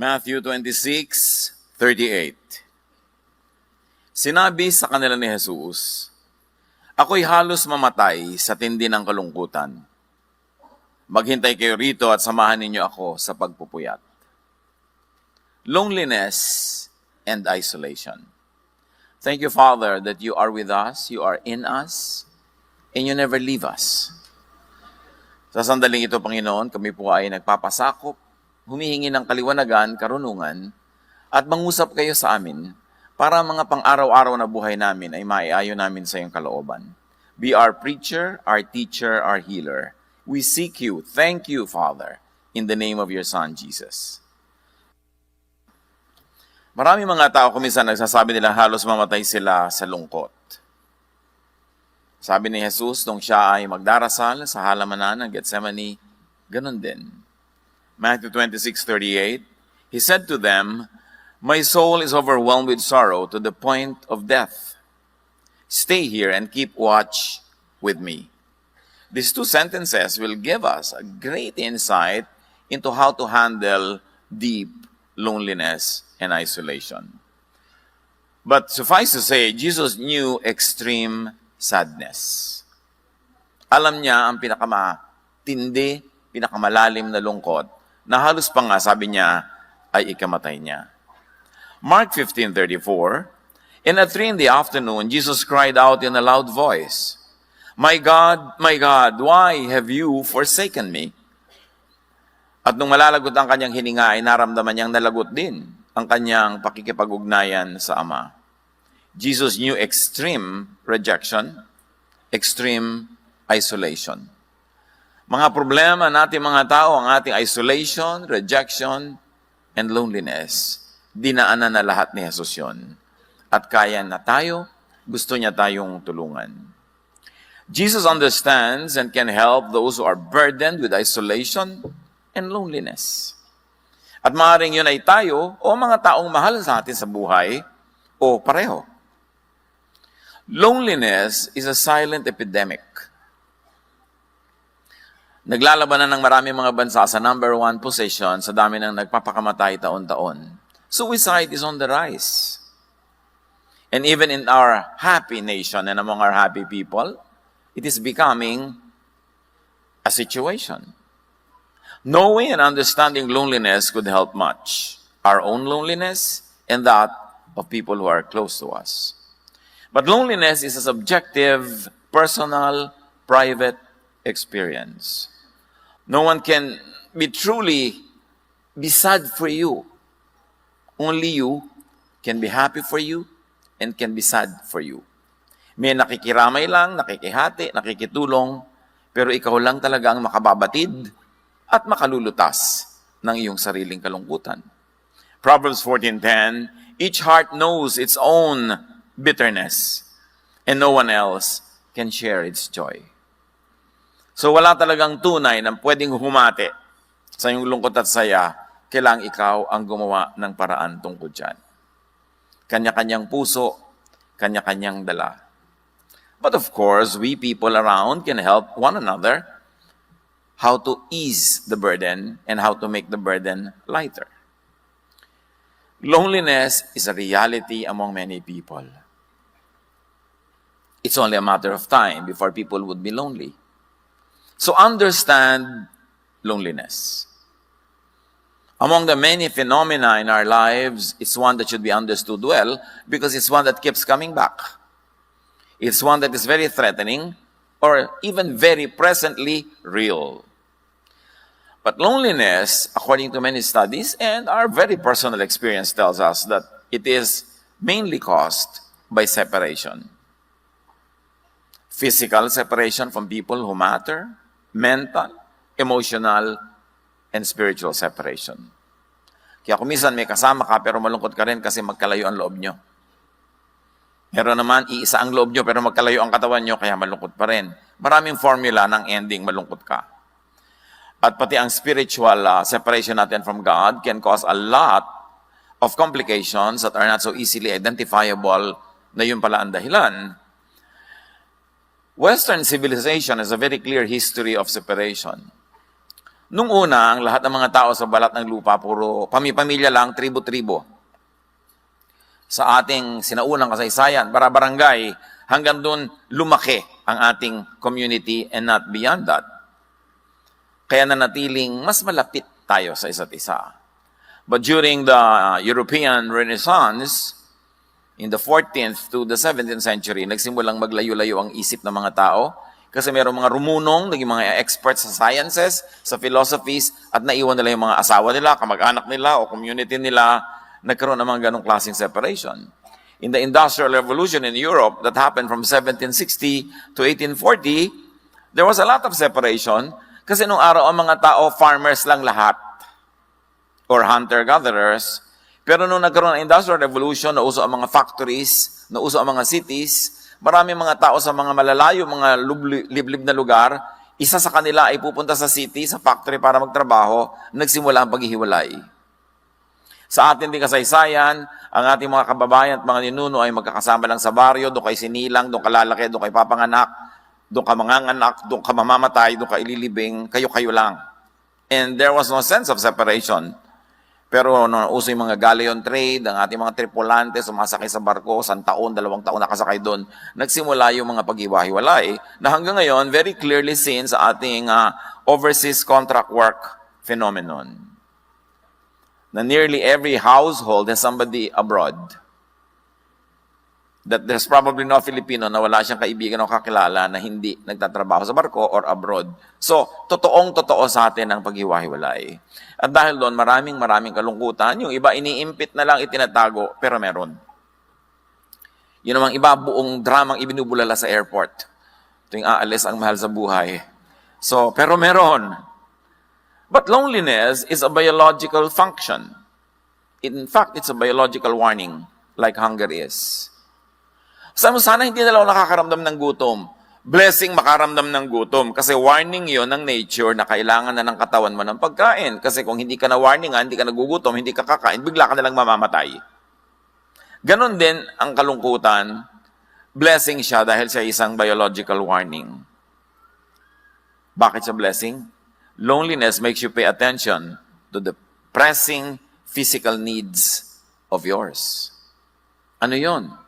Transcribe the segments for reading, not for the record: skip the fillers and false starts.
Matthew 26:38. Sinabi sa kanila ni Jesus, "Ako'y halos mamatay sa tindi ng kalungkutan. Maghintay kayo rito at samahan ninyo ako sa pagpupuyat." Loneliness and isolation. Thank you, Father, that you are with us, you are in us, and you never leave us. Sa sandaling ito, Panginoon, kami po ay nagpapasakop, humihingi ng kaliwanagan, karunungan, at mangusap kayo sa amin para mga pang-araw-araw na buhay namin ay maiayon namin sa iyong kalooban. Be our preacher, our teacher, our healer. We seek you. Thank you, Father, in the name of your Son, Jesus. Marami mga tao kuminsan nagsasabi nila halos mamatay sila sa lungkot. Sabi ni Jesus nung siya ay magdarasal sa halamanan ng Gethsemane, ganun din. Matthew 26:38, He said to them, "My soul is overwhelmed with sorrow to the point of death. Stay here and keep watch with me." These two sentences will give us a great insight into how to handle deep loneliness and isolation. But suffice to say, Jesus knew extreme sadness. Alam niya ang pinakamatindi, pinakamalalim na lungkot, na halos pa nga, sabi niya, ay ikamatay niya. Mark 15:34, And at 3 p.m, Jesus cried out in a loud voice, my God, why have you forsaken me?" At nung malalagot ang kanyang hininga, ay naramdaman niyang nalagot din ang kanyang pakikipag-ugnayan sa Ama. Jesus knew extreme rejection, extreme isolation. Mga problema natin mga tao, ang ating isolation, rejection, and loneliness, dinaanan na lahat ni Jesus yun. At kaya na tayo, gusto niya tayong tulungan. Jesus understands and can help those who are burdened with isolation and loneliness. At maaaring yun ay tayo o mga taong mahal sa atin sa buhay o pareho. Loneliness is a silent epidemic. Naglalaban na ng maraming mga bansa sa number 1 position sa dami ng nagpapakamatay taon-taon. Suicide is on the rise. And even in our happy nation and among our happy people, it is becoming a situation. Knowing and understanding loneliness could help much. Our own loneliness and that of people who are close to us. But loneliness is a subjective, personal, private experience. No one can truly be sad for you. Only you can be happy for you and can be sad for you. May nakikiramay lang, nakikihati, nakikitulong, pero ikaw lang talaga ang makababatid at makalulutas ng iyong sariling kalungkutan. Proverbs 14:10, Each heart knows its own bitterness, and no one else can share its joy. So wala talagang tunay na pwedeng humati sa iyong lungkot at saya, kailangang ikaw ang gumawa ng paraan tungkol dyan. Kanya-kanyang puso, kanya-kanyang dala. But of course, we people around can help one another how to ease the burden and how to make the burden lighter. Loneliness is a reality among many people. It's only a matter of time before people would be lonely. So understand loneliness. Among the many phenomena in our lives, it's one that should be understood well because it's one that keeps coming back. It's one that is very threatening or even very presently real. But loneliness, according to many studies and our very personal experience tells us that it is mainly caused by separation. Physical separation from people who matter, mental, emotional, and spiritual separation. Kaya kung minsan may kasama ka pero malungkot ka rin kasi magkalayo ang loob nyo. Meron naman, iisa ang loob nyo pero magkalayo ang katawan nyo kaya malungkot pa rin. Maraming formula ng ending malungkot ka. At pati ang spiritual separation natin from God can cause a lot of complications that are not so easily identifiable na yun pala ang dahilan. Western civilization has a very clear history of separation. Nung una, ang lahat ng mga tao sa balat ng lupa, puro pamilya lang, tribo-tribo. Sa ating sinaunang kasaysayan, para barangay, hanggang doon lumaki ang ating community and not beyond that. Kaya nanatiling mas malapit tayo sa isa't isa. But during the European Renaissance, in the 14th to the 17th century, nagsimulang maglayo-layo ang isip ng mga tao kasi mayroong mga rumunong, naging mga experts sa sciences, sa philosophies, at naiwan nila yung mga asawa nila, kamag-anak nila, o community nila, nagkaroon ng mga ganong klaseng separation. In the Industrial Revolution in Europe that happened from 1760 to 1840, there was a lot of separation kasi nung araw ang mga tao, farmers lang lahat or hunter-gatherers. Pero nung nagkaroon ng Industrial Revolution, nauso ang mga factories, nauso ang mga cities, maraming mga tao sa mga malalayo, mga liblib na lugar, isa sa kanila ay pupunta sa city, sa factory para magtrabaho, nagsimula ang paghihiwalay. Sa atin din kasaysayan, ang ating mga kababayan at mga ninuno ay magkakasama lang sa baryo, doon kay sinilang, doon ka lalaki, doon kay papanganak, doon ka manganganak, doon ka mamamatay, doon ka ililibing, kayo-kayo lang. And there was no sense of separation. Pero uso yung mga galleon trade, ang ating mga tripulante, sumasakay sa barko, 1 taon, 2 taon nakasakay doon, nagsimula yung mga paghiwa-hiwalay na hanggang ngayon, very clearly seen sa ating overseas contract work phenomenon. Na nearly every household has somebody abroad. That there's probably no Filipino na wala siyang kaibigan o kakilala na hindi nagtatrabaho sa barko or abroad. So, totoong-totoo sa atin ang paghiwa-hiwalay. At dahil doon, maraming kalungkutan. Yung iba, iniimpit na lang, itinatago, pero meron. Yun namang iba, buong dramang ibinubulala sa airport. Tuwing aalis ang mahal sa buhay. So, pero meron. But loneliness is a biological function. In fact, it's a biological warning, like hunger is. Sana hindi na lang nakakaramdam ng gutom. Blessing makaramdam ng gutom. Kasi warning yon ng nature na kailangan na ng katawan mo ng pagkain. Kasi kung hindi ka na warningan, hindi ka nagugutom, hindi ka kakain, bigla ka na lang mamamatay. Ganon din ang kalungkutan. Blessing siya dahil siya isang biological warning. Bakit siya blessing? Loneliness makes you pay attention to the pressing physical needs of yours. Ano yon?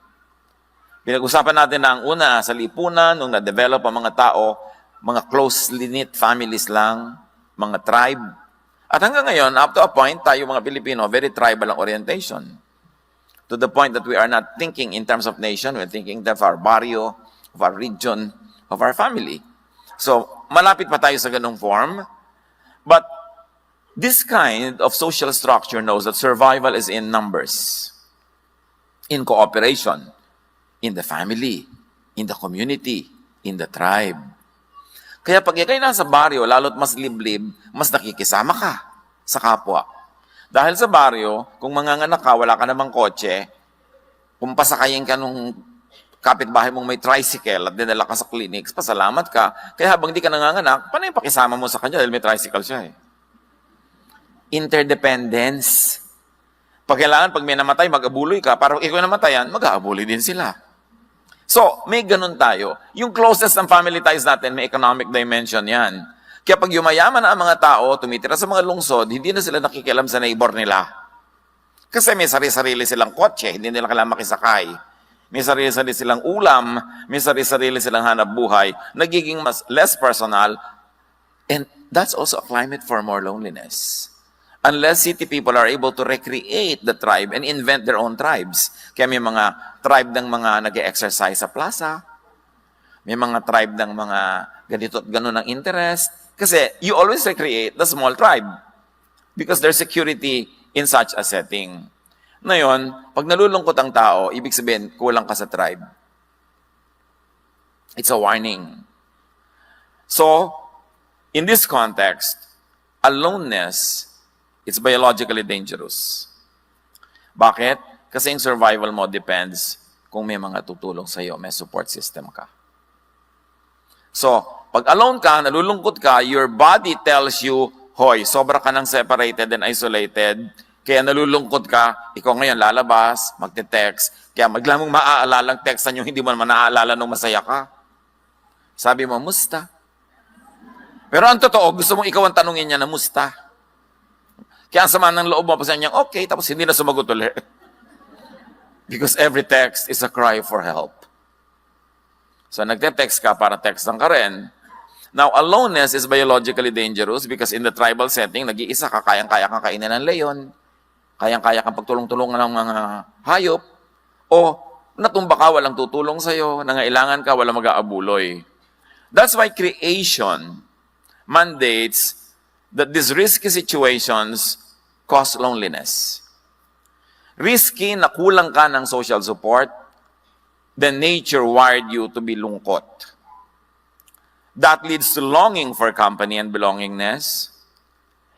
Pinag-usapan natin na ang una sa lipunan, nung na-develop ang mga tao, mga closely knit families lang, mga tribe. At hanggang ngayon, up to a point, tayo mga Pilipino, very tribal ang orientation. To the point that we are not thinking in terms of nation, we're thinking of our barrio, of our region, of our family. So, malapit pa tayo sa ganung form. But this kind of social structure knows that survival is in numbers, in cooperation, in the family, in the community, in the tribe. Kaya pag ikay nasa baryo, lalo't mas liblib, mas nakikisama ka sa kapwa. Dahil sa baryo, kung manganganak ka, wala ka namang kotse, kung pasakayin ka nung kapitbahay mong may tricycle at dinala ka sa clinics, pasalamat ka. Kaya habang di ka nanganganak, paano yung pakisama mo sa kanya dahil may tricycle siya eh? Interdependence. Pag kailangan, pag may namatay, mag-abuloy ka. Para ikaw namatayan, mag-aabuloy din sila. So, may ganun tayo. Yung closest ng family ties natin, may economic dimension yan. Kaya pag yumayaman na ang mga tao, tumitira sa mga lungsod, hindi na sila nakikialam sa neighbor nila. Kasi may sarili-sarili silang kotse, hindi nila kailangan makisakay. May sarili-sarili silang ulam, may sarili-sarili silang hanap buhay, nagiging mas less personal, and that's also a climate for more loneliness. Unless city people are able to recreate the tribe and invent their own tribes. Kaya may mga tribe ng mga nag-exercise sa plaza, may mga tribe ng mga ganito at gano'n ng interest. Kasi you always recreate the small tribe because there's security in such a setting. Ngayon, pag nalulungkot ang tao, ibig sabihin, kulang ka sa tribe. It's a warning. So, in this context, aloneness, it's biologically dangerous. Bakit? Kasi yung survival mo depends kung may mga tutulong sa'yo, may support system ka. So, pag alone ka, nalulungkot ka, your body tells you, hoy, sobra ka nang separated and isolated, kaya nalulungkot ka, ikaw ngayon lalabas, magte-text, kaya magla mong maaalalang textan yung hindi mo naman naaalala nung masaya ka. Sabi mo, musta? Pero ang totoo, gusto mong ikaw ang tanungin niya na musta. Kaya ang sama ng loob mo, pa niya, okay, tapos hindi na sumagot ulit. Because every text is a cry for help. So nagte-text ka para textan ka rin. Now, aloneness is biologically dangerous because in the tribal setting, nag-iisa ka, kayang-kaya kang kainin ng leon, kayang-kaya kang pagtulong-tulungan ng mga hayop, o natumba ka, walang tutulong sa'yo, nangailangan ka, walang mag-aabuloy. That's why creation mandates that these risky situations cause loneliness. Risky na kulang ka ng social support, then nature wired you to be lungkot. That leads to longing for company and belongingness,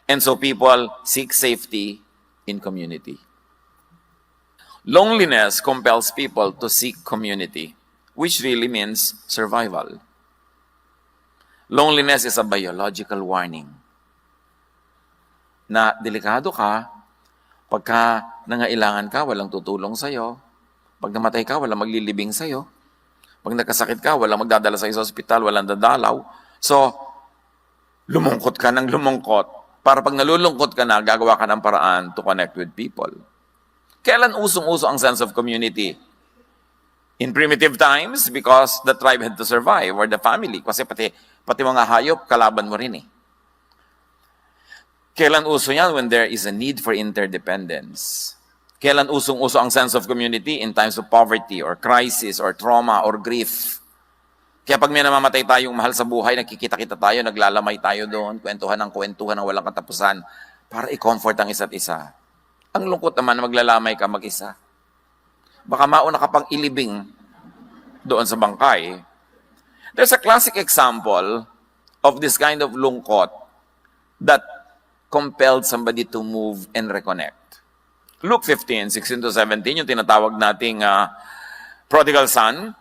and so people seek safety in community. Loneliness compels people to seek community, which really means survival. Loneliness is a biological warning na delikado ka pagka nangailangan ka, walang tutulong sa'yo. Pag namatay ka, walang maglilibing sa'yo. Pag nagkasakit ka, walang magdadala sa'yo sa ospital, walang dadalaw. So, lumungkot ka ng lumungkot para pag nalulungkot ka na, gagawa ka ng paraan to connect with people. Kailan usong-uso ang sense of community? In primitive times, because the tribe had to survive, or the family. Kasi pati mga hayop, kalaban mo rin eh. Kailan uso yan? When there is a need for interdependence. Kailan usong-uso ang sense of community? In times of poverty, or crisis, or trauma, or grief. Kaya pag may namamatay tayong mahal sa buhay, nakikita-kita tayo, naglalamay tayo doon, kwentuhan ng walang katapusan, para i-comfort ang isa't isa. Ang lungkot naman na maglalamay ka mag-isa. Baka mauna ka pang ilibing doon sa bangkay. There's a classic example of this kind of lungkot that compelled somebody to move and reconnect. Luke 15, 16-17, yung tinatawag nating prodigal son,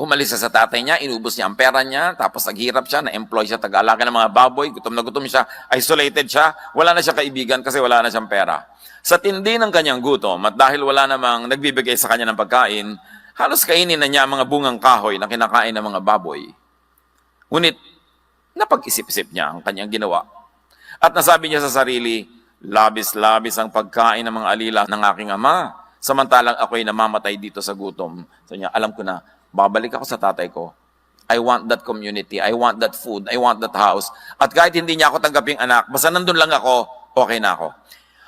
umalis siya sa tatay niya, inubos niya ang pera niya, tapos naghirap siya, na-employ siya, tag-alaga ng mga baboy, gutom na gutom siya, isolated siya, wala na siya kaibigan kasi wala na siyang pera. Sa tindi ng kanyang gutom, at dahil wala namang nagbibigay sa kanya ng pagkain, halos kainin na niya ang mga bungang kahoy na kinakain ng mga baboy. Ngunit, napag-isip-isip niya ang kanyang ginawa. At nasabi niya sa sarili, labis-labis ang pagkain ng mga alila ng aking ama, samantalang ako'y namamatay dito sa gutom. So niya, alam ko na, babalik ako sa tatay ko. I want that community, I want that food, I want that house. At kahit hindi niya ako tanggaping anak, basta nandun lang ako, okay na ako.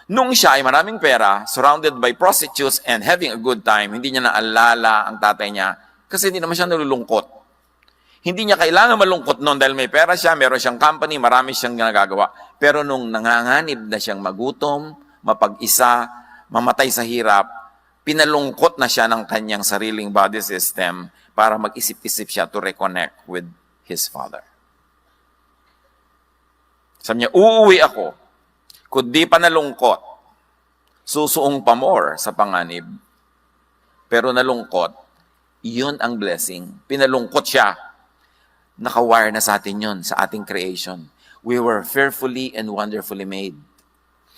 Nung siya ay maraming pera, surrounded by prostitutes and having a good time, hindi niya naalala ang tatay niya kasi hindi naman siya nalulungkot. Hindi niya kailangan malungkot noon dahil may pera siya, meron siyang company, marami siyang nagagawa. Pero nung nanganganib na siyang magutom, mapag-isa, mamatay sa hirap, pinalungkot na siya ng kanyang sariling body system para mag-isip-isip siya to reconnect with his father. Sabi niya, uuwi ako, kundi pa nalungkot, susuong pa more sa panganib. Pero nalungkot, yun ang blessing. Pinalungkot siya. Nakawire na sa atin yun, sa ating creation. We were fearfully and wonderfully made.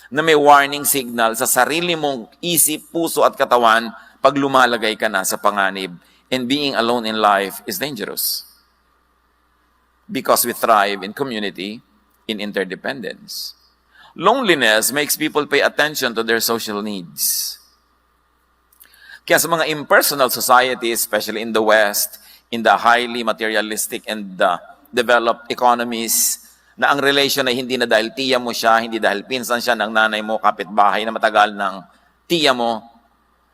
Na may warning signal sa sarili mong isip, puso at katawan pag lumalagay ka na sa panganib. And being alone in life is dangerous. Because we thrive in community, in interdependence. Loneliness makes people pay attention to their social needs. Kaya sa mga impersonal societies, especially in the West, in the highly materialistic and developed economies, na ang relation ay hindi na dahil tiya mo siya, hindi dahil pinsan siya ng nanay mo, kapitbahay na matagal ng tiya mo.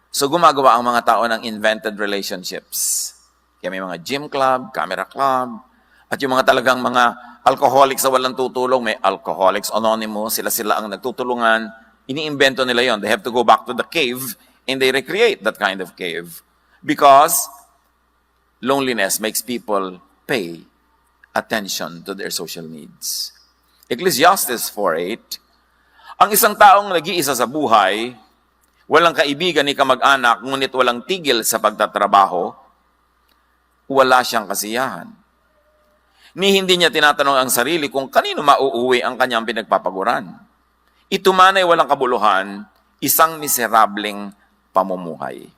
So gumagawa ang mga tao ng invented relationships. Kaya may mga gym club, camera club, at yung mga talagang mga alcoholics na walang tutulong, may Alcoholics Anonymous, sila ang nagtutulungan, iniimbento nila yon. They have to go back to the cave and they recreate that kind of cave. Because loneliness makes people pay attention to their social needs. Ecclesiastes 4:8, ang isang taong nag-iisa sa buhay, walang kaibigan ni kamag-anak, ngunit walang tigil sa pagtatrabaho, wala siyang kasiyahan. Ni hindi niya tinatanong ang sarili kung kanino mauuwi ang kanyang pinagpapaguran. Ito man ay walang kabuluhan, isang miserableng pamumuhay.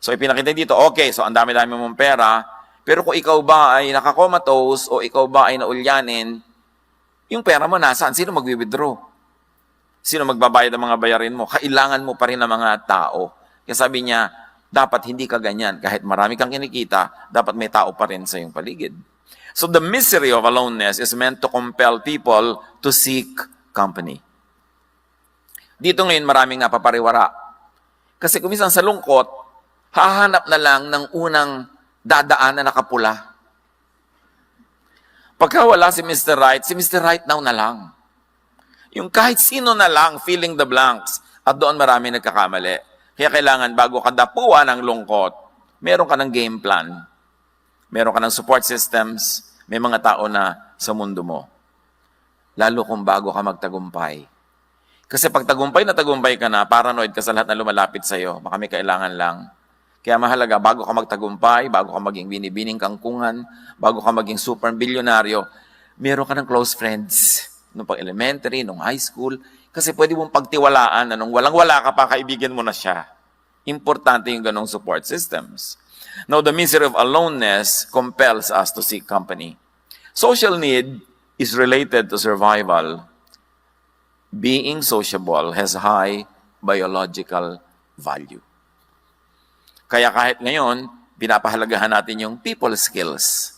So ipinakita dito, okay, so ang dami-dami mong pera, Pero kung ikaw ba ay nakakomatose o ikaw ba ay naulyanin, yung pera mo nasaan? Sino magwi-withdraw? Sino magbabayad ng mga bayarin mo? Kailangan mo pa rin ng mga tao. Kaya sabi niya, dapat hindi ka ganyan. Kahit marami kang kinikita, dapat may tao pa rin sa iyong paligid. So the misery of aloneness is meant to compel people to seek company. Dito ngayon maraming napapariwara. Kasi kung minsan sa lungkot, hahanap na lang ng unang dadaan na nakapula. Pagka wala si Mr. Right, si Mr. Right now na lang. Yung kahit sino na lang, filling the blanks. At doon marami nagkakamali. Kaya kailangan bago ka dapuan ng lungkot, meron ka ng game plan. Meron ka ng support systems. May mga tao na sa mundo mo. Lalo kung bago ka magtagumpay. Kasi pag tagumpay na tagumpay ka na, paranoid ka sa lahat na lumalapit sa'yo. Baka may kailangan lang. Kaya mahalaga, bago ka magtagumpay, bago ka maging binibining kangkungan, bago ka maging super bilyonaryo, meron ka ng close friends. Nung pag-elementary, nung high school. Kasi pwede mong pagtiwalaan na nung walang-wala ka pa, kaibigan mo na siya. Importante yung ganong support systems. Now, the misery of aloneness compels us to seek company. Social need is related to survival. Being sociable has high biological value. Kaya kahit ngayon, pinapahalagahan natin yung people skills.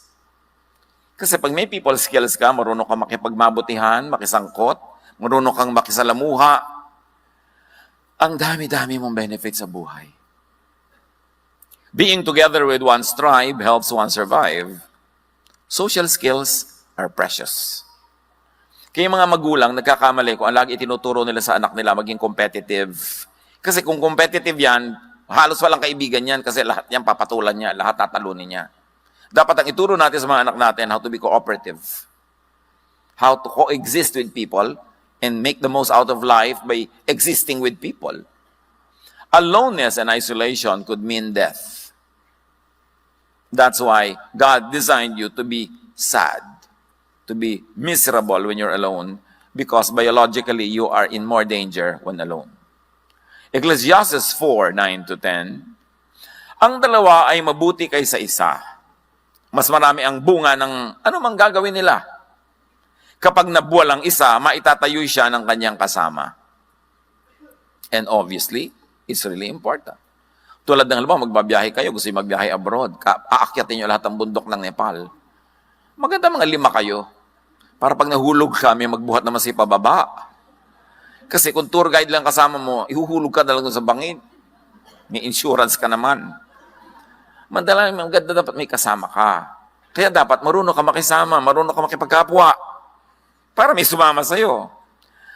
Kasi pag may people skills ka, marunong kang makipagmabutihan, makisangkot, marunong kang makisalamuha, ang dami-dami mong benefits sa buhay. Being together with one's tribe helps one survive. Social skills are precious. Kaya yung mga magulang, nagkakamali kung ang lagi itinuturo nila sa anak nila maging competitive. Kasi kung competitive yan, halos walang kaibigan yan kasi lahat yan papatulan niya, lahat tatalunin niya. Dapat ang ituro natin sa mga anak natin how to be cooperative. How to coexist with people and make the most out of life by existing with people. Aloneness and isolation could mean death. That's why God designed you to be sad, to be miserable when you're alone, because biologically you are in more danger when alone. Ecclesiastes 4:9-10, ang dalawa ay mabuti kaysa isa. Mas marami ang bunga ng anumang gagawin nila. Kapag nabuwal ang isa, maitatayo siya ng kanyang kasama. And obviously, it's really important. Tulad ng halimbawa, magbabiyahe kayo, gusto yung magbiyahe abroad, aakyatin nyo lahat ng bundok ng Nepal. Maganda mga 5 kayo. Para pag nahulog ka, may magbuhat naman sa pababa. Kasi kung tour guide lang kasama mo, ihuhulog ka na lang sa bangin. May insurance ka naman. Madalang maganda dapat may kasama ka. Kaya dapat marunong ka makisama, marunong ka makipagkapwa. Para may sumama sa'yo.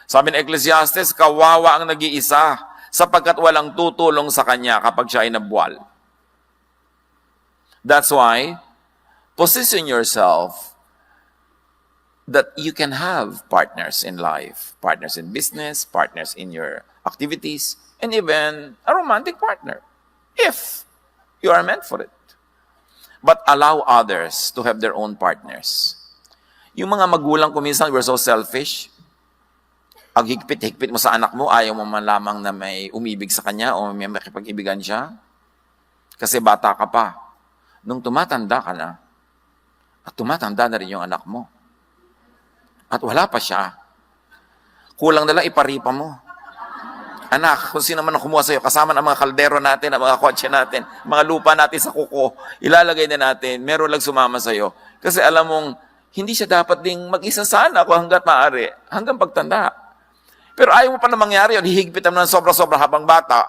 Sabi ng Ecclesiastes, kawawa ang nag-iisa sapagkat walang tutulong sa kanya kapag siya ay nabuwal. That's why, position yourself that you can have partners in life, partners in business, partners in your activities, and even a romantic partner, if you are meant for it. But allow others to have their own partners. Yung mga magulang ko minsan, we're so selfish. Ang higpit-higpit mo sa anak mo, ayaw mo man lamang na may umibig sa kanya o may makipag-ibigan siya. Kasi bata ka pa. Nung tumatanda ka na, at tumatanda na rin yung anak mo. At wala pa siya. Kulang na lang iparipa mo. Anak, kung sino man ang kumuha sa'yo, kasama ng mga kaldero natin, ang mga kotse natin, mga lupa natin sa kuko, ilalagay na natin, meron lang sumama sa'yo. Kasi alam mong, hindi siya dapat ding mag-isa sana kung hanggat maaari, hanggang pagtanda. Pero ayaw mo pa na mangyari yun, hihigpitan mo ng sobra-sobra habang bata,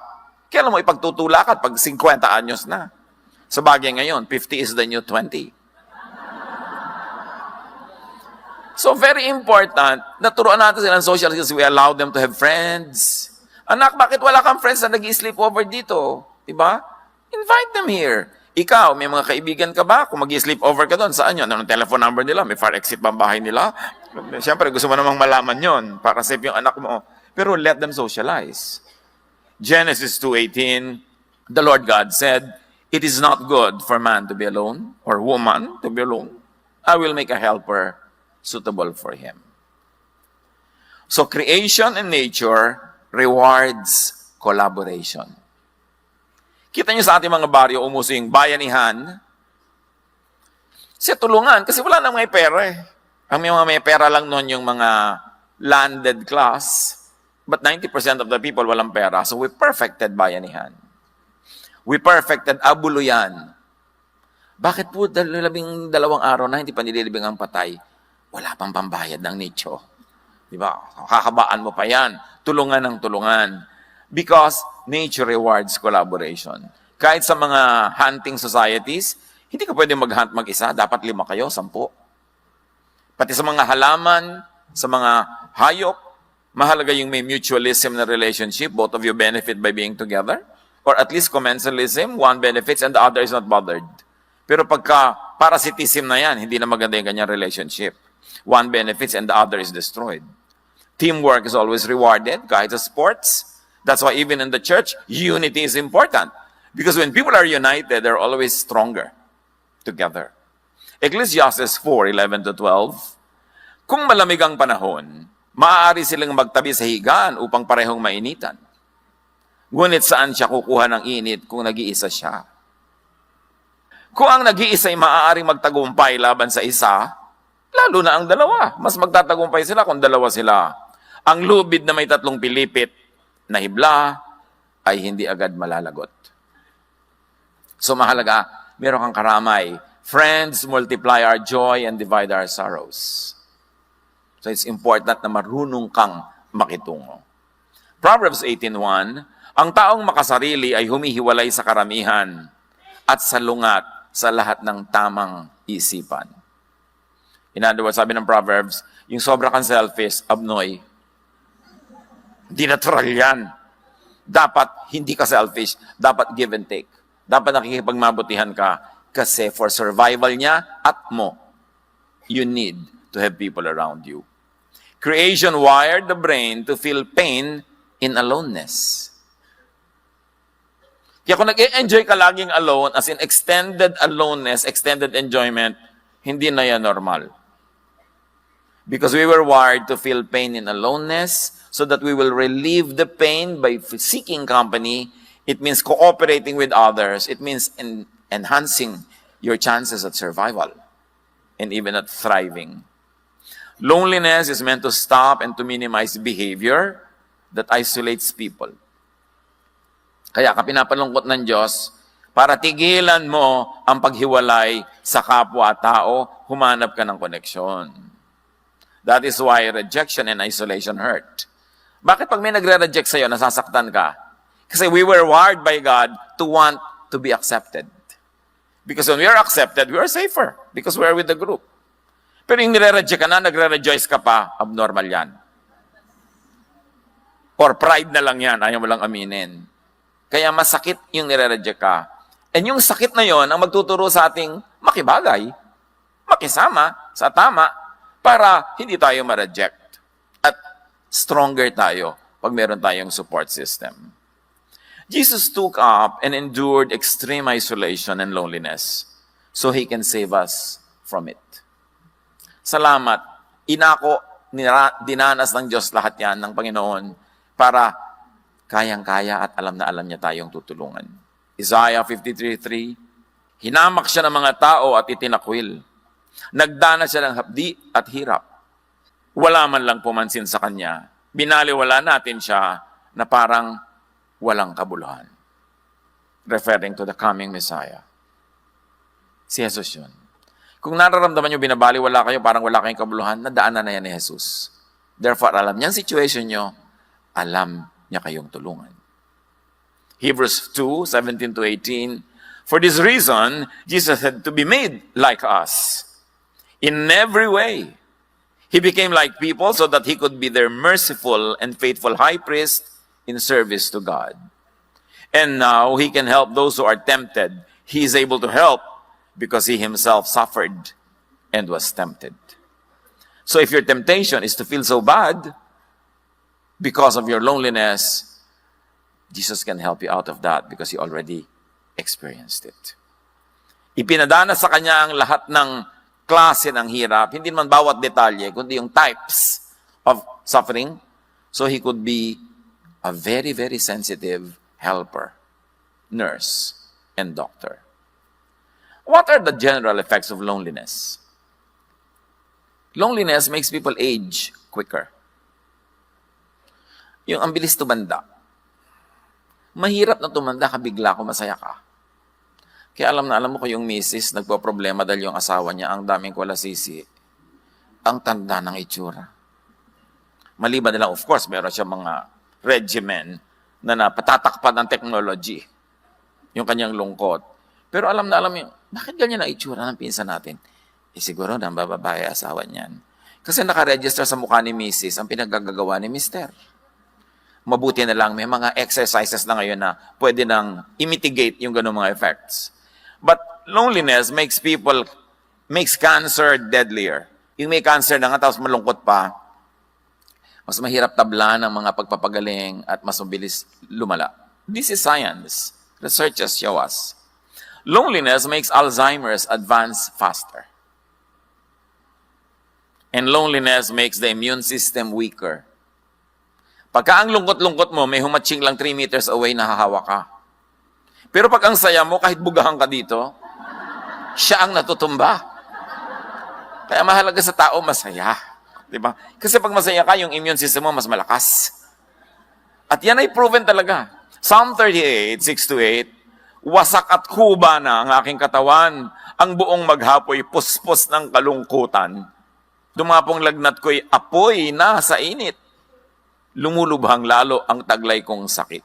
kailan mo ipagtutulakan pag 50 anyos na. Sa bagay ngayon, 50 is the new 20. So very important, naturuan natin silang social skills, we allow them to have friends. Anak, bakit wala kang friends na nag-i-sleep over dito? Diba? Invite them here. Ikaw, may mga kaibigan ka ba? Kung mag-i-sleep over ka doon, saan yun? Anong telephone number nila? May fire exit ba ang bahay nila? Siyempre, gusto mo namang malaman yon para safe yung anak mo. Pero let them socialize. Genesis 2:18, the Lord God said, "It is not good for man to be alone, or woman to be alone. I will make a helper suitable for him." So creation and nature rewards collaboration. Kita niyo sa ating mga baryo, umuso yung bayanihan, Kasi tulungan, kasi wala nang may pera eh. Ang mga may pera lang noon yung mga landed class, but 90% of the people walang pera. So we perfected bayanihan. We perfected abuluyan. Bakit po 12 araw na hindi pa nililibing ang patay? Wala pang pambayad ng nicho. Di ba? Kakabaan mo pa yan. Tulungan ng tulungan. Because nature rewards collaboration. Kahit sa mga hunting societies, hindi ka pwede mag-hunt mag-isa. Dapat 5 kayo, 10. Pati sa mga halaman, sa mga hayop, mahalaga yung may mutualism na relationship. Both of you benefit by being together. Or at least commensalism, one benefits and the other is not bothered. Pero pagka parasitism na yan, hindi na maganda yung kanyang relationship. One benefits and the other is destroyed. Teamwork is always rewarded, kahit sa sports. That's why even in the church, unity is important. Because when people are united, they're always stronger together. Ecclesiastes 4:11-12, kung malamig ang panahon, maaari silang magtabi sa higaan upang parehong mainitan. Ngunit saan siya kukuha ng init kung nag-iisa siya? Kung ang nag-iisa ay maaaring magtagumpay laban sa isa, lalo na ang dalawa. Mas magtatagumpay sila kung dalawa sila. Ang lubid na may 3 pilipit na hibla ay hindi agad malalagot. So mahalaga, meron kang karamay. Friends multiply our joy and divide our sorrows. So it's important na marunong kang makitungo. Proverbs 18:1, ang taong makasarili ay humihiwalay sa karamihan at salungat sa lahat ng tamang isipan. In other words, sabi ng Proverbs, yung sobra kang selfish, abnoy. Hindi natural yan. Dapat hindi ka selfish. Dapat give and take. Dapat nakikipagmabutihan ka kasi for survival niya at mo, you need to have people around you. Creation wired the brain to feel pain in aloneness. Kaya kung nag-enjoy ka laging alone, as in extended aloneness, extended enjoyment, hindi na yan normal. Because we were wired to feel pain in aloneness so that we will relieve the pain by seeking company. It means cooperating with others. It means enhancing your chances at survival and even at thriving. Loneliness is meant to stop and to minimize behavior that isolates people. Kaya ka pinapalungkot ng Diyos para tigilan mo ang paghiwalay sa kapwa-tao, humanap ka ng koneksyon. That is why rejection and isolation hurt. Bakit pag may nagre-reject sa'yo, nasasaktan ka? Kasi we were wired by God to want to be accepted. Because when we are accepted, we are safer because we are with the group. Pero yung nire-reject ka na, nagre-rejoice ka pa, abnormal yan. Or pride na lang yan, ayaw mo lang aminin. Kaya masakit yung nire-reject ka. And yung sakit na yon ang magtuturo sa ating makibagay, makisama sa tama, para hindi tayo ma-reject. At stronger tayo pag meron tayong support system. Jesus took up and endured extreme isolation and loneliness so He can save us from it. Salamat. Inako, dinanas ng Diyos lahat yan ng Panginoon para kayang-kaya at alam na alam niya tayong tutulungan. Isaiah 53:3, hinamak siya ng mga tao at itinakwil. Nagdana siya ng hapdi at hirap. Wala man lang pumansin sa kanya. Binaliwala natin siya na parang walang kabuluhan. Referring to the coming Messiah. Si Jesus yun. Kung nararamdaman nyo binabaliwala kayo, parang wala kayong kabuluhan, nadaanan na yan ni Jesus. Therefore, alam niya ang situation nyo, alam niya kayong tulungan. Hebrews 2:17-18, for this reason, Jesus had to be made like us. In every way, He became like people so that He could be their merciful and faithful high priest in service to God. And now, He can help those who are tempted. He is able to help because He Himself suffered and was tempted. So if your temptation is to feel so bad because of your loneliness, Jesus can help you out of that because He already experienced it. Ipinadana sa Kanya ang lahat ng klase ng hirap, hindi naman bawat detalye, kundi yung types of suffering, so He could be a very, very sensitive helper, nurse, and doctor. What are the general effects of loneliness? Loneliness makes people age quicker. Yung ang bilis tumanda. Mahirap na tumanda ka bigla kung masaya ka. Kaya alam mo ko yung misis, nagpo-problema dahil yung asawa niya, ang daming kulasisi. Ang tanda ng itsura. Maliban na lang, of course, meron siya mga regimen na napatatakpan ng technology. Yung kanyang lungkot. Pero alam yung, bakit ganyan ang itsura ng pinsan natin? Siguro nang bababae asawa niyan. Kasi nakaregister sa mukha ni misis ang pinagagagawa ni mister. Mabuti na lang, may mga exercises na ngayon na pwede nang imitigate yung ganung mga effects. But loneliness makes cancer deadlier. Yung may cancer na nga, tapos malungkot pa, mas mahirap tablan ng mga pagpapagaling at mas mabilis lumala. This is science. Researchers show us. Loneliness makes Alzheimer's advance faster. And loneliness makes the immune system weaker. Pagka ang lungkot-lungkot mo, may humatching lang 3 meters away, nahahawa ka. Pero pag ang saya mo, kahit bugahan ka dito, siya ang natutumba. Kaya mahalaga sa tao, masaya. Diba? Kasi pag masaya ka, yung immune system mo mas malakas. At yan ay proven talaga. Psalm 38, 6-8, wasak at kuba na ang aking katawan, ang buong maghapoy, puspos ng kalungkutan. Dumapong lagnat ko'y apoy na sa init. Lumulubhang lalo ang taglay kong sakit.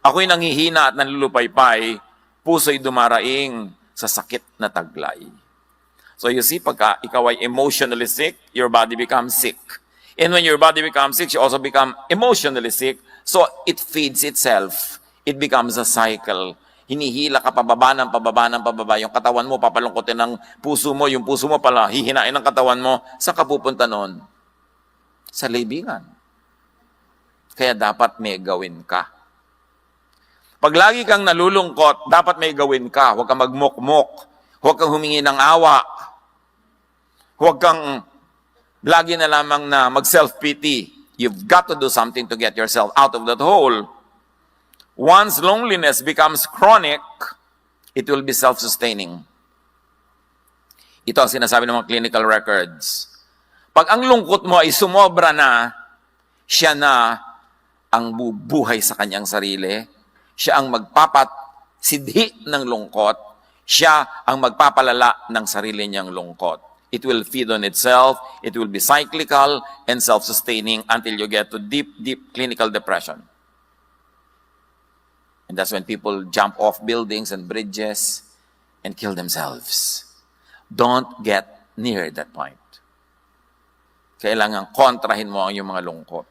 Ako'y nanghihina at nanlulupaypay, puso'y dumaraing sa sakit na taglay. So you see, pagka ikaw ay emotionally sick, your body becomes sick. And when your body becomes sick, you also become emotionally sick. So it feeds itself. It becomes a cycle. Hinihila ka pababa ng pababa. Yung katawan mo, papalungkotin ng puso mo. Yung puso mo pala, hihinain ng katawan mo. Saan ka pupunta nun? Sa libingan. Kaya dapat may gawin ka. Pag lagi kang nalulungkot, dapat may gawin ka. Huwag kang magmukmok. Huwag kang humingi ng awa. Huwag kang lagi na lamang na mag-self-pity. You've got to do something to get yourself out of that hole. Once loneliness becomes chronic, it will be self-sustaining. Ito ang sinasabi ng mga clinical records. Pag ang lungkot mo ay sumobra na, siya na ang bubuhay sa kanyang sarili. Siya ang magpapatsidhi ng lungkot. Siya ang magpapalala ng sarili niyang lungkot. It will feed on itself. It will be cyclical and self-sustaining until you get to deep, deep clinical depression. And that's when people jump off buildings and bridges and kill themselves. Don't get near that point. Kailangan kontrahin mo ang iyong mga lungkot.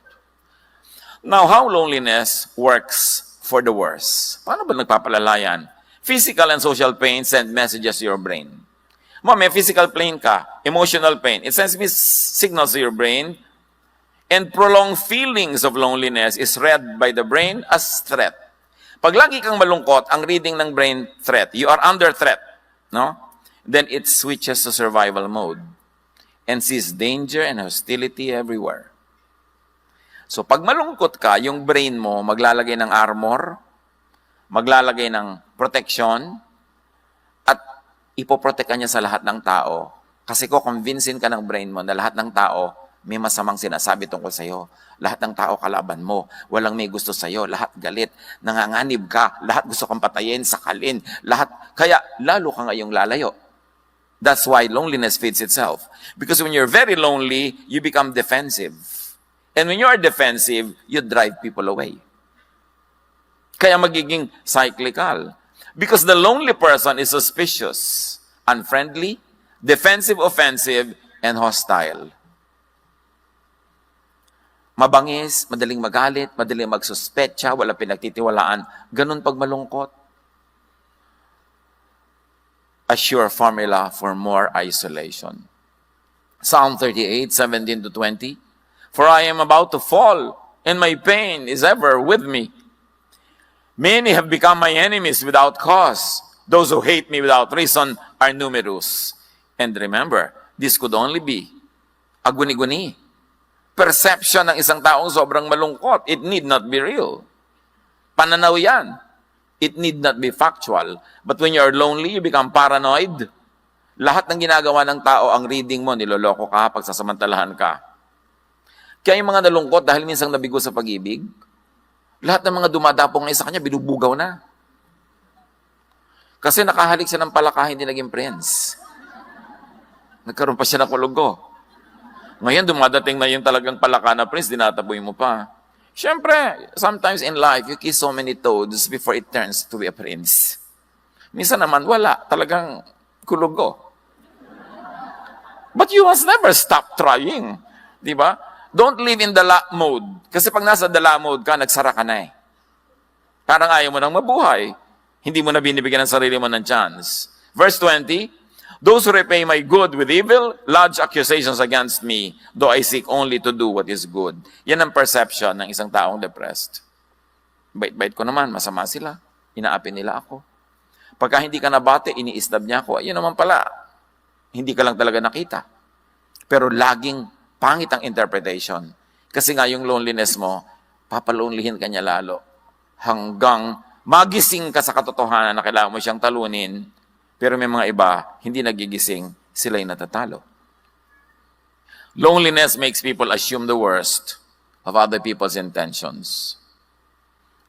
Now, how loneliness works for the worse. Paano ba nagpapalala yan? Physical and social pain send messages to your brain. May physical pain ka, emotional pain. It sends signals to your brain. And prolonged feelings of loneliness is read by the brain as threat. Pag lagi kang malungkot, ang reading ng brain threat, you are under threat, no? Then it switches to survival mode and sees danger and hostility everywhere. So pag malungkot ka, yung brain mo maglalagay ng armor, maglalagay ng protection, at ipoprotekta niya sa lahat ng tao. Kasi convincein ka ng brain mo na lahat ng tao may masamang sinasabi tungkol sa'yo. Lahat ng tao kalaban mo. Walang may gusto sa'yo. Lahat galit. Nanganganib ka. Lahat gusto kang patayin, sakalin. Lahat. Kaya lalo ka ngayong lalayo. That's why loneliness feeds itself. Because when you're very lonely, you become defensive. And when you are defensive, you drive people away. Kaya magiging cyclical. Because the lonely person is suspicious, unfriendly, defensive, offensive, and hostile. Mabangis, madaling magalit, madaling magsuspetsa, wala pinagtitiwalaan. Ganun pag malungkot. A sure formula for more isolation. Psalm 38, 17-20. For I am about to fall, and my pain is ever with me. Many have become my enemies without cause. Those who hate me without reason are numerous. And remember, this could only be a guni-guni. Perception ng isang taong sobrang malungkot. It need not be real. Pananaw yan. It need not be factual. But when you are lonely, you become paranoid. Lahat ng ginagawa ng tao, ang reading mo, niloloko ka, pagsasamantalahan ka. Kaya yung mga nalungkot dahil minsan nabigo sa pag-ibig, lahat ng mga dumadapong na sa kanya, binubugaw na. Kasi nakahalik siya ng palaka, hindi naging prince. Nagkaroon pa siya ng kulugo. Ngayon, dumadating na yung talagang palaka na prince, dinataboy mo pa. Siyempre, sometimes in life, you kiss so many toads before it turns to be a prince. Minsan naman, wala. Talagang kulugo. But you must never stop trying. Di ba? Don't live in the la mode. Kasi pag nasa the la mode ka, nagsara ka na eh. Parang ayaw mo nang mabuhay. Hindi mo na binibigyan ng sarili mo ng chance. Verse 20, those who repay my good with evil, lodge accusations against me, though I seek only to do what is good. Yan ang perception ng isang taong depressed. Bait-bait ko naman, masama sila. Inaapi nila ako. Pagka hindi ka nabate, iniistab niya ako. Ayun naman pala, hindi ka lang talaga nakita. Pero laging pangit ang interpretation. Kasi nga yung loneliness mo, papalonelihin ka niya lalo. Hanggang magising ka sa katotohanan na kailangan mo siyang talunin. Pero may mga iba, hindi nagigising, sila'y natatalo. Loneliness makes people assume the worst of other people's intentions.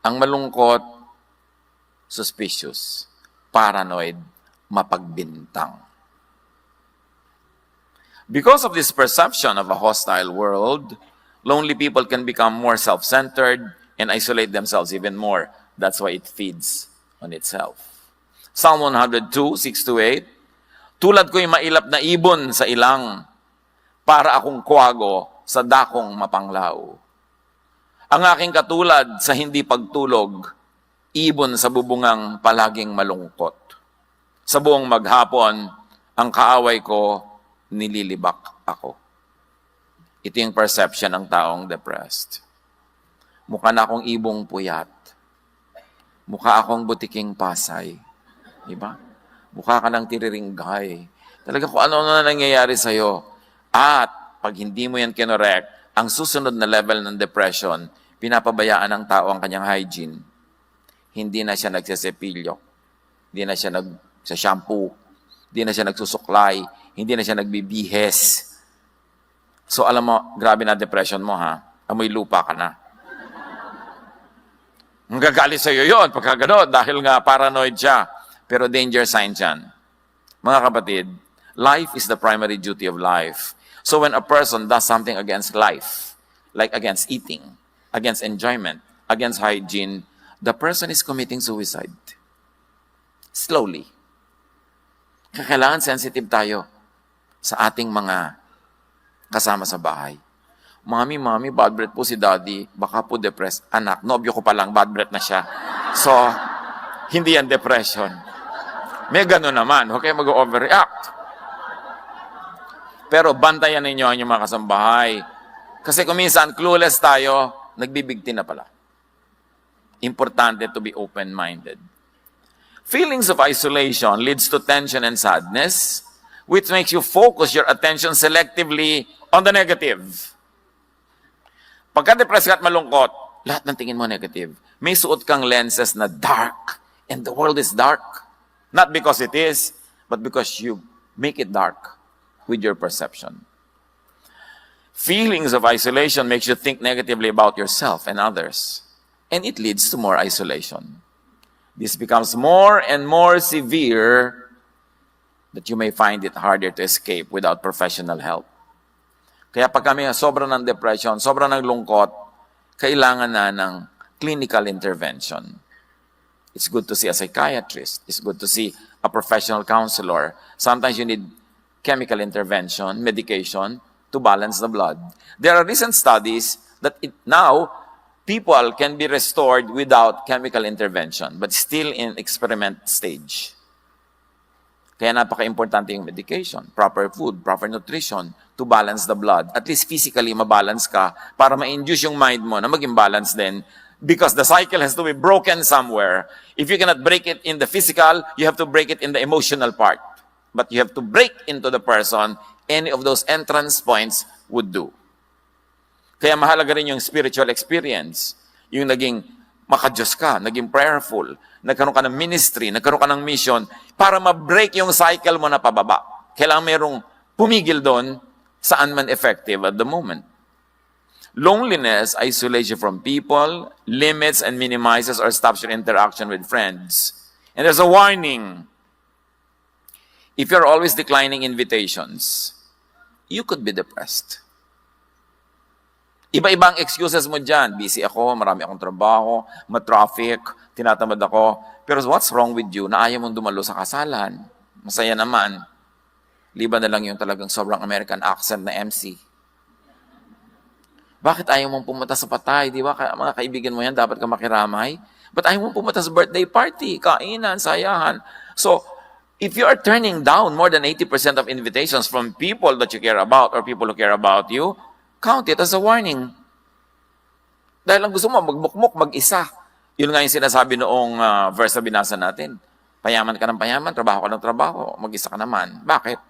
Ang malungkot, suspicious, paranoid, mapagbintang. Because of this perception of a hostile world, lonely people can become more self-centered and isolate themselves even more. That's why it feeds on itself. Psalm 102, 6-8, tulad ko'y mailap na ibon sa ilang, para akong kuwago sa dakong mapanglaw. Ang aking katulad sa hindi pagtulog, ibon sa bubungang palaging malungkot. Sa buong maghapon, ang kaaway ko, nililibak ako. Ito yung perception ng taong depressed. Mukha na akong ibong puyat. Mukha akong butiking pasay. Diba? Mukha ka ng tiriringgay. Talaga kung ano na nangyayari sa'yo. At pag hindi mo yan kinorek, ang susunod na level ng depression, pinapabayaan ng tao ang kanyang hygiene. Hindi na siya nagsesepilyo. Hindi na siya nagsa-shampoo. Hindi na siya nagsusuklay. Hindi na siya nagbibihes. So alam mo, grabe na depression mo ha. Amoy lupa ka na. Magagalit sa'yo yun pagka gano'n dahil nga paranoid siya. Pero danger sign yan. Mga kapatid, life is the primary duty of life. So when a person does something against life, like against eating, against enjoyment, against hygiene, the person is committing suicide. Slowly. Kailangan sensitive tayo sa ating mga kasama sa bahay. Mami, bad breath po si daddy, baka po depressed. Anak, nobyo ko pa lang, bad breath na siya. So, hindi yan depression. May gano'n naman, okay, mag-overreact. Pero bantayan ninyo ang inyong mga kasambahay. Kasi kung minsan, clueless tayo, nagbibigti na pala. Importante to be open-minded. Feelings of isolation leads to tension and sadness, which makes you focus your attention selectively on the negative. Pagka-depressed ka at malungkot, lahat ng tingin mo negative. May suot kang lenses na dark, and the world is dark. Not because it is, but because you make it dark with your perception. Feelings of isolation makes you think negatively about yourself and others, and it leads to more isolation. This becomes more and more severe that you may find it harder to escape without professional help. Kaya pag kami sobrang ng depression, sobrang ng lungkot, kailangan na ng clinical intervention. It's good to see a psychiatrist. It's good to see a professional counselor. Sometimes you need chemical intervention, medication, to balance the blood. There are recent studies that now people can be restored without chemical intervention, but still in experiment stage. Kaya napaka-importante yung medication, proper food, proper nutrition to balance the blood. At least physically mabalance ka para ma-induce yung mind mo na maging balance din. Because the cycle has to be broken somewhere. If you cannot break it in the physical, you have to break it in the emotional part. But you have to break into the person. Any of those entrance points would do. Kaya mahalaga rin yung spiritual experience. Yung naging Maka-Diyos ka, naging prayerful, nagkaroon ka ng ministry, nagkaroon ka ng mission, para ma-break yung cycle mo na pababa. Kailangan mayroong pumigil doon saan man effective at the moment. Loneliness isolates you from people, limits and minimizes or stops your interaction with friends. And there's a warning. If you're always declining invitations, you could be depressed. Iba-ibang excuses mo dyan. Busy ako, marami akong trabaho, ma-traffic, tinatamad ako. Pero what's wrong with you na ayaw mong dumalo sa kasalan? Masaya naman. Liban na lang yung talagang sobrang American accent na MC. Bakit ayaw mong pumunta sa patay? Di ba? Mga kaibigan mo yan, dapat ka makiramay. But ayaw mong pumunta sa birthday party, kainan, sayahan. So, if you are turning down more than 80% of invitations from people that you care about or people who care about you, count it as a warning. Dahil ang gusto mo, magbukmok, mag-isa. Yun nga yung sinasabi noong verse na binasa natin. Payaman ka ng payaman, trabaho ka ng trabaho, mag-isa ka naman. Bakit?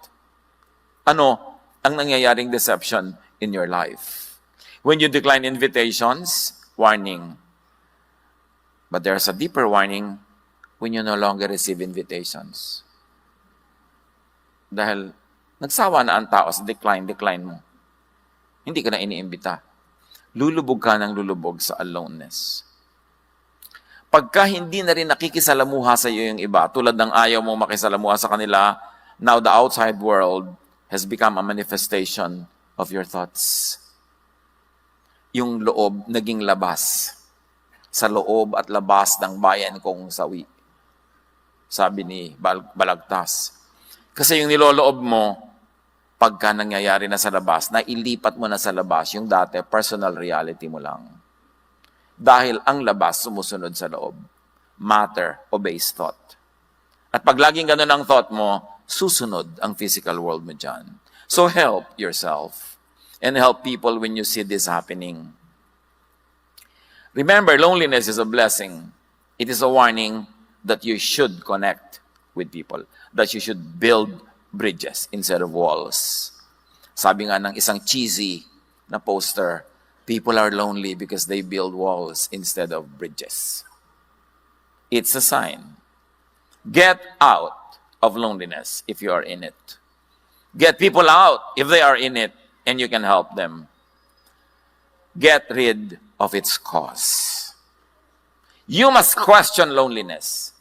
Ano ang nangyayaring deception in your life? When you decline invitations, warning. But there's a deeper warning when you no longer receive invitations. Dahil nagsawa na ang tao sa decline mo. Hindi ka na iniimbita. Lulubog ka ng lulubog sa aloneness. Pagka hindi na rin nakikisalamuha sa iyo yung iba, tulad ng ayaw mong makisalamuha sa kanila, now the outside world has become a manifestation of your thoughts. Yung loob naging labas. Sa loob at labas ng bayan kong sawi. Sabi ni Balagtas. Kasi yung niloloob mo, pagka nangyayari na sa labas, na ilipat mo na sa labas yung dati, personal reality mo lang. Dahil ang labas sumusunod sa loob. Matter obeys thought. At pag laging ganun ang thought mo, susunod ang physical world mo dyan. So help yourself and help people when you see this happening. Remember, loneliness is a blessing. It is a warning that you should connect with people, that you should build bridges instead of walls. Sabi nga ng isang cheesy na poster, people are lonely because they build walls instead of bridges. It's a sign. Get out of loneliness if you are in it. Get people out if they are in it and you can help them. Get rid of its cause. You must question loneliness.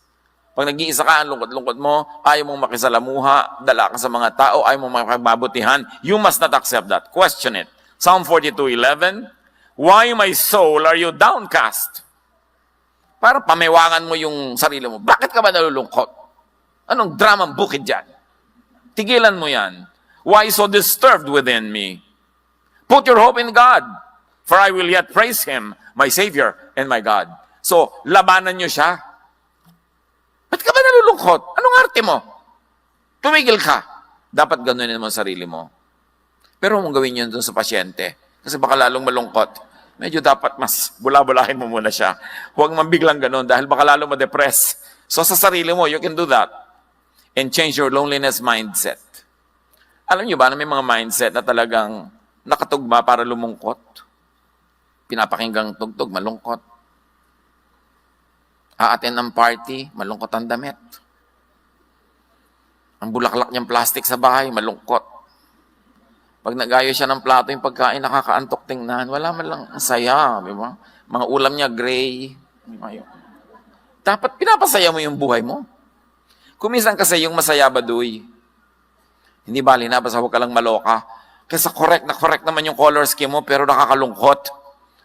Pag nag-iisa ka, ang lungkot-lungkot mo, ayaw mong makisalamuha, dala ka sa mga tao, ayaw mong makibabutihan, you must not accept that. Question it. Psalm 42:11, why, my soul, are you downcast? Para pamiwangan mo yung sarili mo. Bakit ka ba nalulungkot? Anong dramang bukid dyan? Tigilan mo yan. Why so disturbed within me? Put your hope in God, for I will yet praise Him, my Savior and my God. So, labanan nyo siya. Ba't ka ba nalulungkot? Anong arte mo? Tumigil ka. Dapat ganunin mo ang sarili mo. Pero mong gawin yun dun sa pasyente. Kasi baka lalong malungkot. Medyo dapat mas bula-bulahin mo muna siya. Huwag man biglang ganun dahil baka lalong ma-depress. So sa sarili mo, you can do that. And change your loneliness mindset. Alam niyo ba na may mga mindset na talagang nakatugma para lumungkot? Pinapakinggang tugtog, malungkot. Aaten ng party, malungkot ang damit. Ang bulaklak niyang plastic sa bahay, malungkot. Pag nagayo siya ng plato yung pagkain, nakakaantok tingnan. Wala man lang ang saya, di ba? Mga ulam niya, gray. Dapat pinapasaya mo yung buhay mo. Kumisan kasi yung masaya baduy. Hindi bali na, basta huwag ka lang maloka. Kasi correct naman yung color scheme mo, pero nakakalungkot.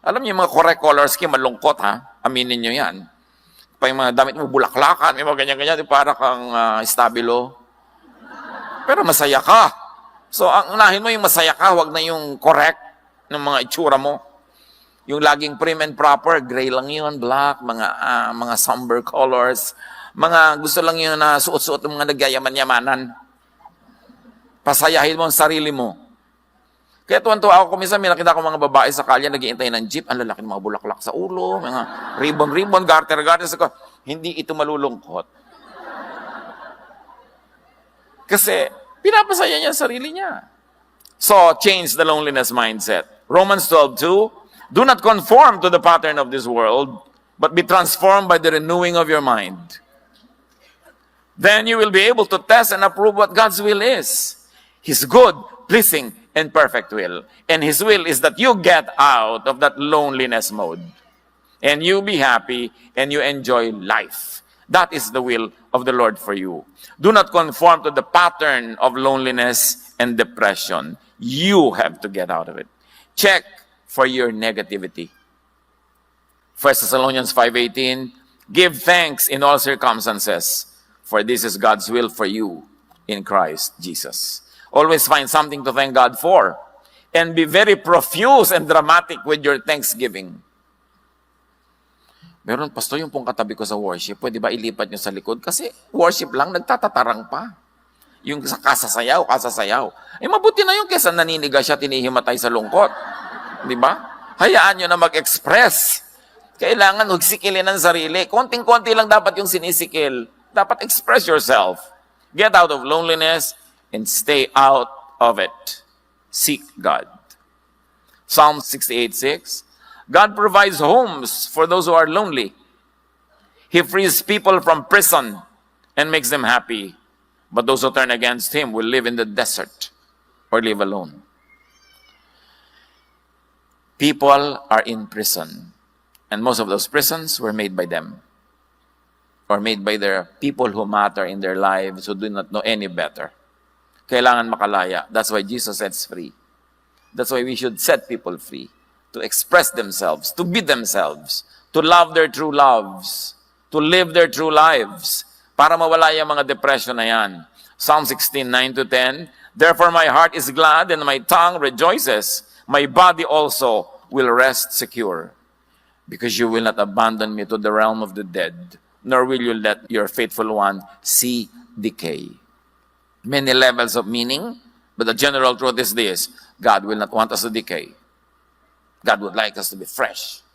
Alam niyo yung mga correct color scheme, malungkot ha? Aminin niyo yan. Pa yung mga damit mo, bulaklakan, may mga ganyan-ganyan, para kang estabilo. Pero masaya ka. So, ang unahin mo yung masaya ka, wag na yung correct ng mga itsura mo. Yung laging prim and proper, gray lang yun, black, mga somber colors. Mga gusto lang yun na suot-suot ng mga nagyayaman-yamanan. Pasayahin mo ang sarili mo. Kaya tuwan-tuwa ako, kuminsan may nakita ko mga babae sa kalye, nag-iintay ng jeep, ang lalaki ng mga bulaklak sa ulo, mga ribbon-ribbon, garter-garter. Hindi ito malulungkot. Kasi, pinapasaya niya ang sarili niya. So, change the loneliness mindset. Romans 12:2, do not conform to the pattern of this world, but be transformed by the renewing of your mind. Then you will be able to test and approve what God's will is. His good, pleasing, and perfect will. And His will is that you get out of that loneliness mode. And you be happy and you enjoy life. That is the will of the Lord for you. Do not conform to the pattern of loneliness and depression. You have to get out of it. Check for your negativity. 1 Thessalonians 5:18, give thanks in all circumstances, for this is God's will for you in Christ Jesus. Always find something to thank God for. And be very profuse and dramatic with your thanksgiving. Meron, pastor, yung pong katabi ko sa worship, pwede ba ilipat nyo sa likod? Kasi worship lang, nagtatatarang pa. Yung kasasayaw. Eh, mabuti na yung kesa naniniga siya, tinihimatay sa lungkot. Di ba? Hayaan nyo na mag-express. Kailangan magsikilin ang sarili. Konting-konti lang dapat yung sinisikil. Dapat express yourself. Get out of loneliness and stay out of it. Seek God. Psalm 68:6. God provides homes for those who are lonely. He frees people from prison and makes them happy. But those who turn against Him will live in the desert or live alone. People are in prison. And most of those prisons were made by them. Or made by their people who matter in their lives, who do not know any better. Kailangan makalaya. That's why Jesus sets free. That's why we should set people free. To express themselves, to be themselves, to love their true loves, to live their true lives, para mawala yung mga depression na yan. Psalm 16:9-10, therefore my heart is glad and my tongue rejoices. My body also will rest secure. Because you will not abandon me to the realm of the dead, nor will you let your faithful one see decay. Many levels of meaning, but the general truth is this: God will not want us to decay. God would like us to be fresh.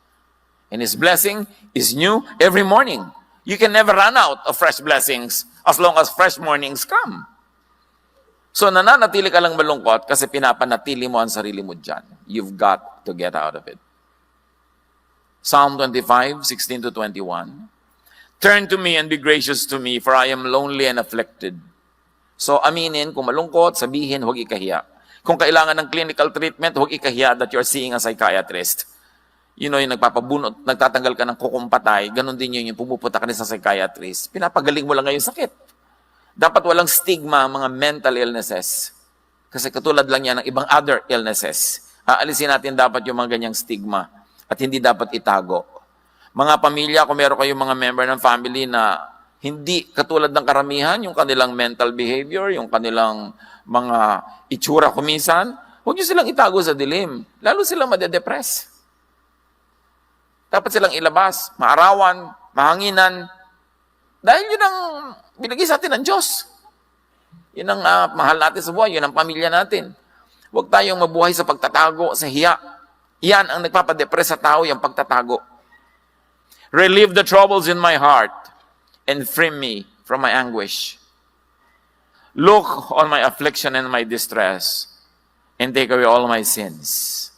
And His blessing is new every morning. You can never run out of fresh blessings as long as fresh mornings come. So nananatili ka lang malungkot kasi pinapanatili mo ang sarili mo dyan. You've got to get out of it. Psalm 25:16-21. Turn to me and be gracious to me, for I am lonely and afflicted. So aminin, kung malungkot, sabihin, huwag ikahiya. Kung kailangan ng clinical treatment, huwag ikahiya that you're seeing a psychiatrist. You know, yung nagpapabunot, nagtatanggal ka ng kukumpatay, ganun din yun, yung pumupunta ka rin sa psychiatrist. Pinapagaling mo lang ngayon sakit. Dapat walang stigma mga mental illnesses. Kasi katulad lang yan ng ibang other illnesses. Aalisin natin dapat yung mga ganyang stigma at hindi dapat itago. Mga pamilya, kung meron kayong mga member ng family na hindi katulad ng karamihan, yung kanilang mental behavior, yung kanilang mga itsura kuminsan, huwag nyo silang itago sa dilim. Lalo silang madedepress. Dapat silang ilabas, maarawan, mahanginan. Dahil yun ang binigay sa atin ng Diyos. Yun ang mahal natin sa buhay, yun ang pamilya natin. Huwag tayong mabuhay sa pagtatago, sa hiya. Yan ang nagpapadepress sa tao, yung pagtatago. Relieve the troubles in my heart and free me from my anguish. Look on my affliction and my distress and take away all my sins.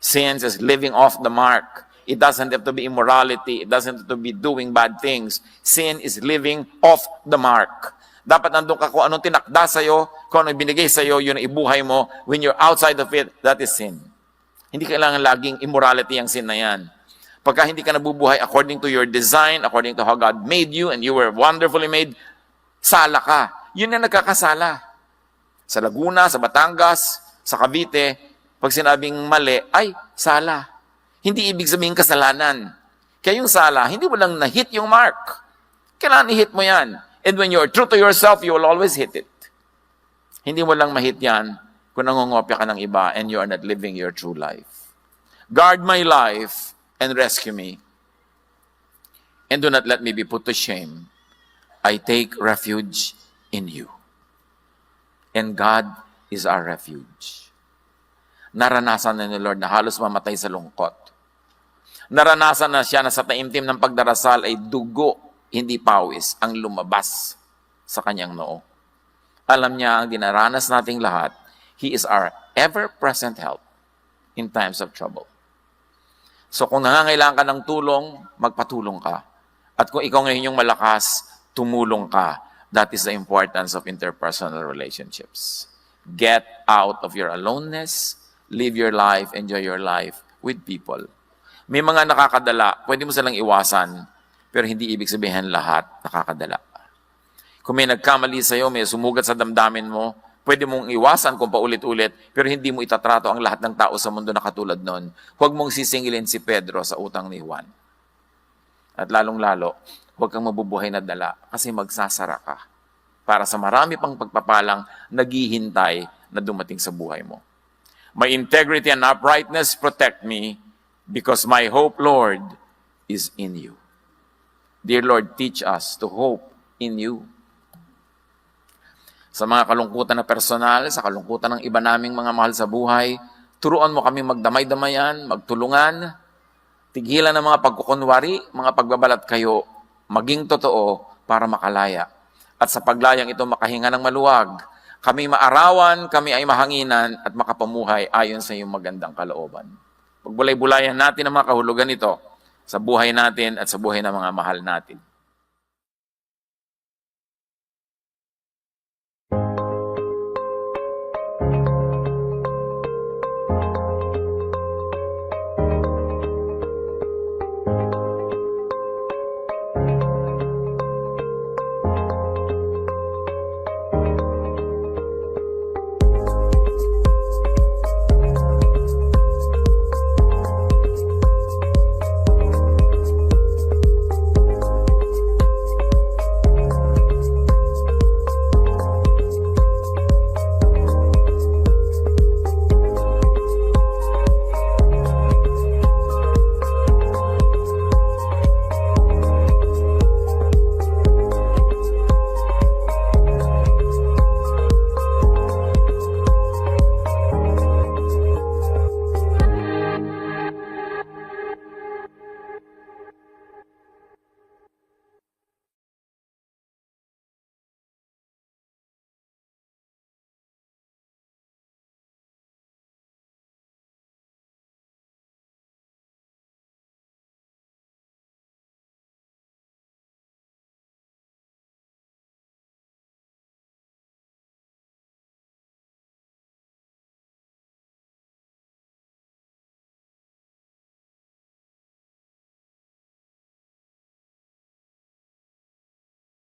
Sins is living off the mark. It doesn't have to be immorality. It doesn't have to be doing bad things. Sin is living off the mark. Dapat nandun ka kung anong tinakda sa'yo, kung anong binigay sa'yo, yun ang ibuhay mo. When you're outside of it, that is sin. Hindi kailangan laging immorality ang sin na yan. Pagka hindi ka nabubuhay according to your design, according to how God made you, and you were wonderfully made, sala ka. Yun na nagkakasala. Sa Laguna, sa Batangas, sa Cavite, pag sinabing mali, ay, sala. Hindi ibig sabihin kasalanan. Kaya yung sala, hindi mo lang na-hit yung mark. Kailangan i-hit mo yan. And when you're true to yourself, you will always hit it. Hindi mo lang ma-hit yan kung nangongopya ka ng iba and you are not living your true life. Guard my life and rescue me. And do not let me be put to shame. I take refuge in you. And God is our refuge. Naranasan na ni Lord na halos mamatay sa lungkot. Naranasan na siya na sa taimtim ng pagdarasal ay dugo, hindi pawis, ang lumabas sa kanyang noo. Alam niya ang dinaranas nating lahat. He is our ever-present help in times of trouble. So kung nangangailangan ka ng tulong, magpatulong ka. At kung ikaw ngayon yung malakas, tumulong ka. That is the importance of interpersonal relationships. Get out of your aloneness, live your life, enjoy your life with people. May mga nakakadala, pwede mo silang iwasan, pero hindi ibig sabihin lahat nakakadala. Kung may nagkamali sa'yo, may sumugat sa damdamin mo, pwede mong iwasan kung paulit-ulit, pero hindi mo itatrato ang lahat ng tao sa mundo na katulad nun. Huwag mong sisingilin si Pedro sa utang ni Juan. At lalong-lalo, huwag kang mabubuhay na dala kasi magsasara ka para sa marami pang pagpapalang naghihintay na dumating sa buhay mo. My integrity and uprightness protect me because my hope, Lord, is in you. Dear Lord, teach us to hope in you. Sa mga kalungkutan na personal, sa kalungkutan ng iba naming mga mahal sa buhay, turuan mo kami magdamay-damayan, magtulungan, tigilan ng mga pagkukunwari, mga pagbabalat kayo, maging totoo para makalaya. At sa paglayang ito makahinga ng maluwag, kami maarawan, kami ay mahanginan at makapamuhay ayon sa iyong magandang kalooban. Pagbulay-bulayan natin ang mga kahulugan nito sa buhay natin at sa buhay ng mga mahal natin.